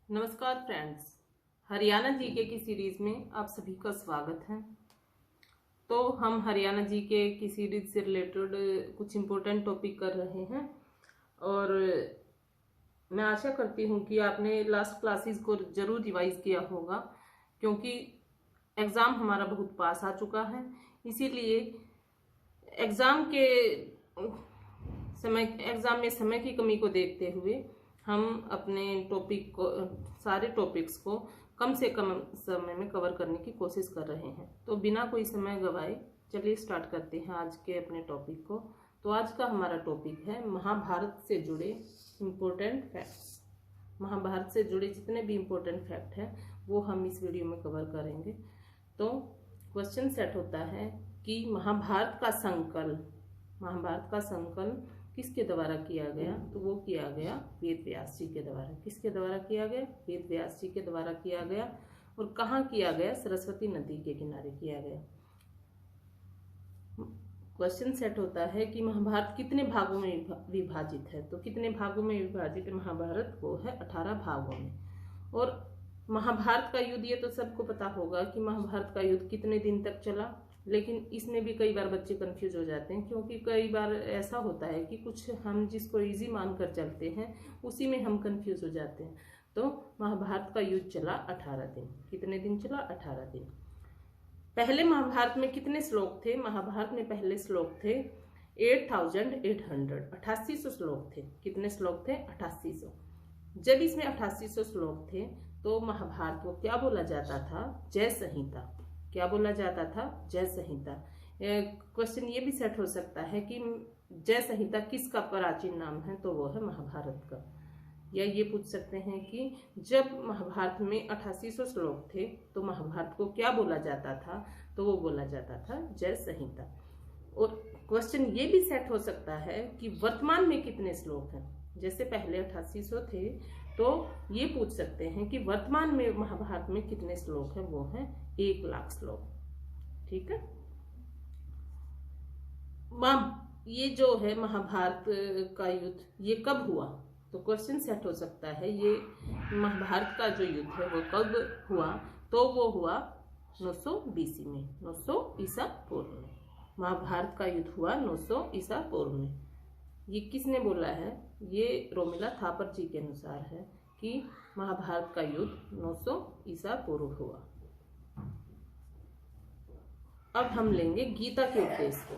नमस्कार friends, Haryana GK की series में आप सभी का स्वागत है। तो हम हरियाणा जीके की सीरीज से रिलेटेड कुछ इम्पोर्टेंट टॉपिक कर रहे हैं और मैं आशा करती हूँ कि आपने लास्ट क्लासेस को जरूर रिवाइज किया होगा, क्योंकि एग्ज़ाम हमारा बहुत पास आ चुका है। इसीलिए एग्ज़ाम में समय की कमी को देखते हुए हम अपने सारे टॉपिक्स को कम से कम समय में कवर करने की कोशिश कर रहे हैं। तो बिना कोई समय गवाए चलिए स्टार्ट करते हैं आज के अपने टॉपिक को। तो आज का हमारा टॉपिक है महाभारत से जुड़े इम्पोर्टेंट फैक्ट्स। महाभारत से जुड़े जितने भी इम्पोर्टेंट फैक्ट हैं वो हम इस वीडियो में कवर करेंगे। तो क्वेश्चन सेट होता है कि महाभारत का संकलन किसके द्वारा किया गया? तो वो किया गया वेद व्यास जी के द्वारा। किसके द्वारा किया गया? वेद व्यास जी के द्वारा किया गया। और कहाँ किया गया? सरस्वती नदी के किनारे किया गया। क्वेश्चन सेट होता है कि महाभारत कितने भागों में विभाजित है? तो कितने भागों में विभाजित है महाभारत? को है 18 भागों में। और महाभारत का युद्ध, ये तो सबको पता होगा कि महाभारत का युद्ध कितने दिन तक चला, लेकिन इसमें भी कई बार बच्चे कंफ्यूज हो जाते हैं, क्योंकि कई बार ऐसा होता है कि कुछ हम जिसको इजी मानकर चलते हैं उसी में हम कंफ्यूज हो जाते हैं। तो महाभारत का युद्ध चला 18 दिन। कितने दिन चला? 18 दिन। पहले महाभारत में कितने श्लोक थे? महाभारत में पहले श्लोक थे 8800 श्लोक थे। कितने श्लोक थे? 8800। जब इसमें 8800 श्लोक थे तो महाभारत को क्या बोला जाता था? जय संहिता। क्या बोला जाता था? जय संहिता। क्वेश्चन ये भी सेट हो सकता है कि जय संहिता किसका प्राचीन नाम है? तो वो है महाभारत का। या ये पूछ सकते हैं कि जब महाभारत में 8800 श्लोक थे तो महाभारत को क्या बोला जाता था? तो वो बोला जाता था जय संहिता। और क्वेश्चन ये भी सेट हो सकता है कि वर्तमान में कितने श्लोक हैं? जैसे पहले 8800 थे तो ये पूछ सकते हैं कि वर्तमान में महाभारत में कितने श्लोक हैं? वो हैं 1,00,000 श्लोक। ठीक है। ये जो है महाभारत का युद्ध ये कब हुआ? तो क्वेश्चन सेट हो सकता है ये महाभारत का जो युद्ध है वो कब हुआ? तो वो हुआ 900 BC में, 900 ईसा पूर्व में। महाभारत का युद्ध हुआ 900 ईसा पूर्व में। ये किसने बोला है? ये रोमिला थापर जी के अनुसार है कि महाभारत का युद्ध 900 ईसा पूर्व हुआ। अब हम लेंगे गीता के उपदेश को।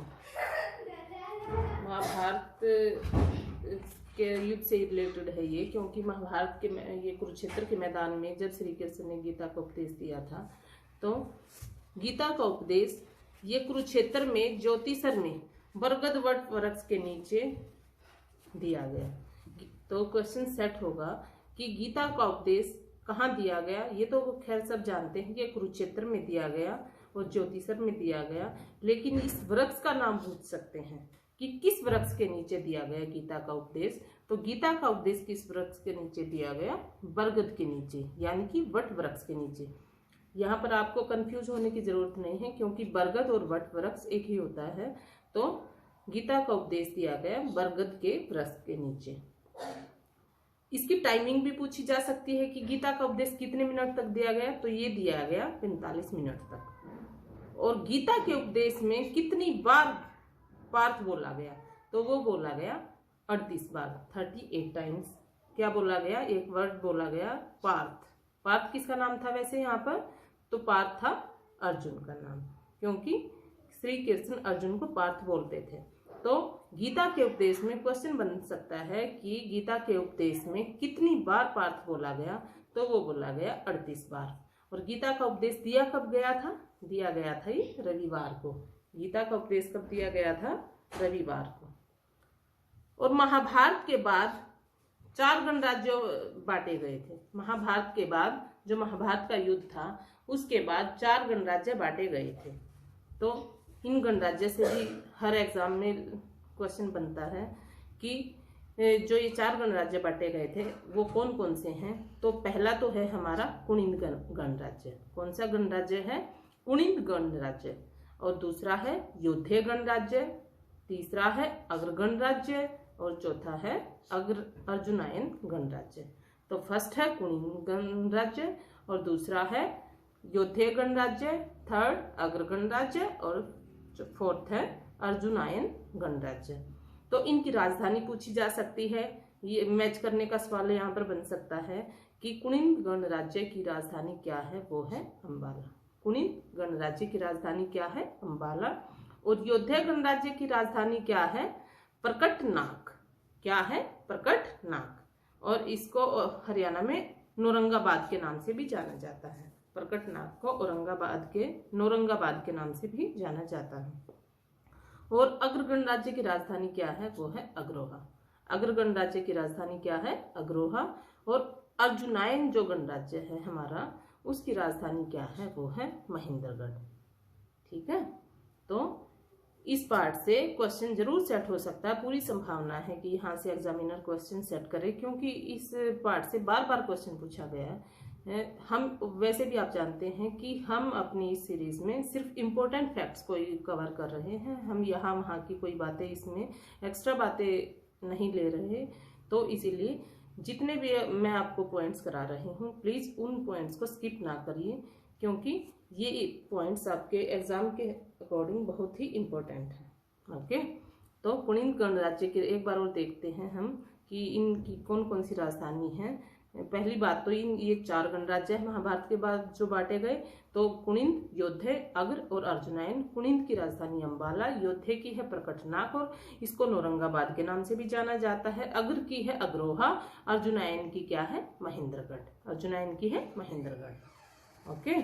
महाभारत के युद्ध से रिलेटेड है ये, क्योंकि महाभारत के ये कुरुक्षेत्र के मैदान में जब श्री कृष्ण ने गीता का उपदेश दिया था, तो गीता का उपदेश ये कुरुक्षेत्र में ज्योतिसर में बरगद वट वृक्ष के नीचे दिया गया। तो क्वेश्चन सेट होगा कि गीता का उपदेश कहाँ दिया गया? ये तो खैर सब जानते हैं कि कुरुक्षेत्र में दिया गया और ज्योतिसर में दिया गया, लेकिन इस वृक्ष का नाम पूछ सकते हैं कि किस वृक्ष के नीचे दिया गया गीता का उपदेश? तो गीता का उपदेश किस वृक्ष के नीचे दिया गया? बरगद के नीचे, यानी कि वट वृक्ष के नीचे। यहाँ पर आपको कंफ्यूज होने की जरूरत नहीं है, क्योंकि बरगद और वट वृक्ष एक ही होता है। तो गीता का उपदेश दिया गया बरगद के वृक्ष के नीचे। इसकी टाइमिंग भी पूछी जा सकती है कि गीता का उपदेश कितने मिनट तक दिया गया? तो ये दिया गया 45 मिनट तक। और गीता के उपदेश में कितनी बार पार्थ बोला गया? तो वो बोला गया 38 बार, 38 टाइम्स। क्या बोला गया? एक वर्ड बोला गया पार्थ। पार्थ किसका नाम था वैसे यहाँ पर? तो पार्थ था अर्जुन का नाम, क्योंकि श्री कृष्ण अर्जुन को पार्थ बोलते थे। तो गीता के उपदेश में क्वेश्चन बन सकता है कि गीता के उपदेश में कितनी बार पार्थ बोला गया? तो वो बोला गया 38 बार। और गीता का उपदेश दिया कब गया था? दिया गया था ये रविवार को। गीता का उपदेश कब दिया गया था? रविवार को। और महाभारत के बाद 4 गणराज्यों बांटे गए थे। महाभारत के बाद जो महाभारत का युद्ध था उसके बाद 4 गणराज्य बांटे गए थे। तो इन गणराज्य से भी हर एग्जाम में क्वेश्चन बनता है कि जो ये 4 गणराज्य बांटे गए थे वो कौन कौन से हैं? तो पहला तो है हमारा कुणिंद गणराज्य। कौन सा गणराज्य है? कुणिंद गणराज्य। और दूसरा है योद्धे गणराज्य, तीसरा है अग्र गणराज्य और चौथा है अर्जुनायन गणराज्य। तो फर्स्ट है कुणिन गणराज्य और दूसरा है योद्धे गणराज्य, थर्ड अग्र गणराज्य और फोर्थ है अर्जुनायन गणराज्य। तो इनकी राजधानी पूछी जा सकती है, ये मैच करने का सवाल यहाँ पर बन सकता है कि कुणिन गणराज्य की राजधानी क्या है, वो है अंबाला। कुणिन गणराज्य की राजधानी क्या है, अंबाला। और योद्धे गणराज्य की राजधानी क्या है, प्रकटनाग। क्या है, प्रकटनाग। और इसको हरियाणा में नौरंगाबाद के नाम से भी जाना जाता है। प्रकटनाग को नौरंगाबाद के नाम से भी जाना जाता है। और अग्र गणराज्य की राजधानी क्या है, वो है अग्रोहा। अग्र गणराज्य की राजधानी क्या है, अग्रोहा। और अर्जुनायन जो गणराज्य है हमारा, उसकी राजधानी क्या है, वो है महेंद्रगढ़। ठीक है, तो इस पार्ट से क्वेश्चन जरूर सेट हो सकता है। पूरी संभावना है कि यहाँ से एग्जामिनर क्वेश्चन सेट करे, क्योंकि इस पार्ट से बार बार क्वेश्चन पूछा गया है। हम वैसे भी आप जानते हैं कि हम अपनी इस सीरीज में सिर्फ इम्पोर्टेंट फैक्ट्स को ही कवर कर रहे हैं। हम यहाँ वहाँ की कोई बातें, इसमें एक्स्ट्रा बातें नहीं ले रहे। तो इसीलिए जितने भी मैं आपको पॉइंट्स करा रही हूँ, प्लीज उन पॉइंट्स को स्किप ना करिए, क्योंकि ये पॉइंट्स आपके एग्जाम के अकॉर्डिंग बहुत ही इम्पोर्टेंट है। ओके, तो कुणिन गणराज्य के एक बार और देखते हैं हम कि इनकी कौन कौन सी राजधानी है। पहली बात तो ये 4 गणराज्य है महाभारत के बाद जो बांटे गए। तो कुणिन, योद्धे, अग्र और अर्जुनायन। कुणिन की राजधानी अंबाला, योद्धे की है प्रकटनाग और इसको नौरंगाबाद के नाम से भी जाना जाता है। अग्र की है अग्रोहा, अर्जुनायन की क्या है, महेंद्रगढ़। अर्जुनायन की है महेंद्रगढ़। ओके,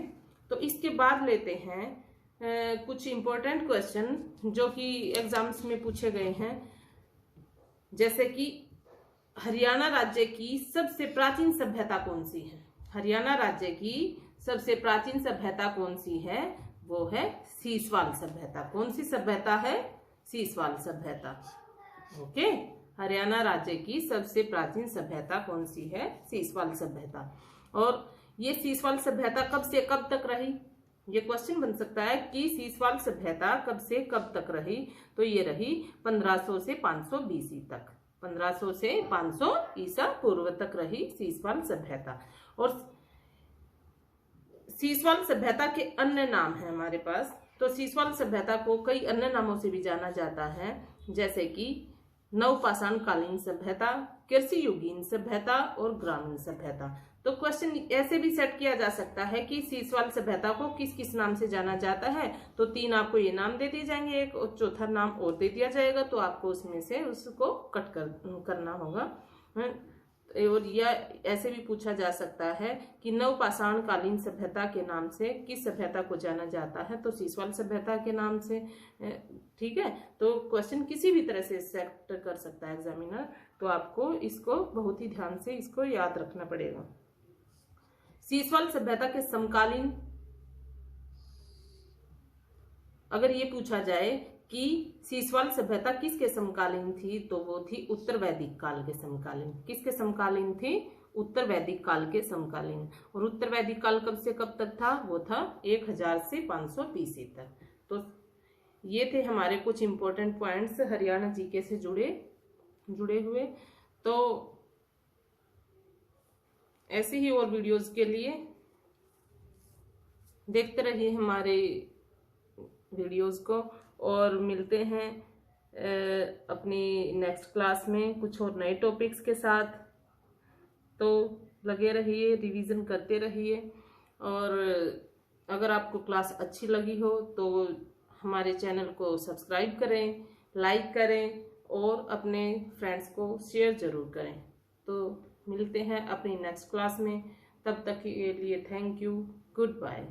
तो इसके बाद लेते हैं कुछ इंपॉर्टेंट क्वेश्चन जो कि एग्जाम्स में पूछे गए हैं। जैसे कि हरियाणा राज्य की सबसे प्राचीन सभ्यता कौन सी है। हरियाणा राज्य की सबसे प्राचीन सभ्यता कौन सी है, वो है सीसवाल सभ्यता। कौन सी सभ्यता है, सीसवाल सभ्यता। ओके, हरियाणा राज्य की सबसे प्राचीन सभ्यता कौन सी है, सीसवाल सभ्यता। और ये सीसवाल सभ्यता कब से कब तक रही, ये क्वेश्चन बन सकता है कि सीसवाल सभ्यता कब से कब तक रही। तो ये रही 1500 से 500 BC तक। 1500 से 500 ईसा पूर्व तक रही सीसवाल सभ्यता। और सीसवाल सभ्यता के अन्य नाम है हमारे पास। तो सीसवाल सभ्यता को कई अन्य नामों से भी जाना जाता है, जैसे कि नवपाषाण कालीन सभ्यता, कृषि युगीन सभ्यता और ग्रामीण सभ्यता। तो क्वेश्चन ऐसे भी सेट किया जा सकता है कि सीसवाल सभ्यता को किस किस नाम से जाना जाता है। तो 3 आपको ये नाम दे दिए जाएंगे, एक और चौथा नाम और दे दिया जाएगा। तो आपको उसमें से उसको कट करना होगा। और यह ऐसे भी पूछा जा सकता है कि नवपाषाण कालीन सभ्यता के नाम से किस सभ्यता को जाना जाता है, तो सीसवाल सभ्यता के नाम से। ठीक है, तो क्वेश्चन किसी भी तरह से सेट कर सकता है एग्जामिनर। तो आपको इसको बहुत ही ध्यान से इसको याद रखना पड़ेगा। सीसवाल सभ्यता के समकालीन अगर ये पूछा जाए कि सीसवाल सभ्यता किसके समकालीन थी, तो वो थी उत्तर वैदिक काल के समकालीन। किसके समकालीन थी, उत्तर वैदिक काल के समकालीन। और उत्तर वैदिक काल कब से कब तक था, वो था 1000 से 500 BC तक। तो ये थे हमारे कुछ इंपॉर्टेंट पॉइंट्स हरियाणा जीके से जुड़े हुए। तो ऐसे ही और वीडियोस के लिए देखते रहिए हमारे वीडियोस को, और मिलते हैं अपनी नेक्स्ट क्लास में कुछ और नए टॉपिक्स के साथ। तो लगे रहिए, रिवीजन करते रहिए। और अगर आपको क्लास अच्छी लगी हो तो हमारे चैनल को सब्सक्राइब करें, लाइक करें और अपने फ्रेंड्स को शेयर जरूर करें। तो मिलते हैं अपनी नेक्स्ट क्लास में, तब तक के लिए थैंक यू, गुड बाय।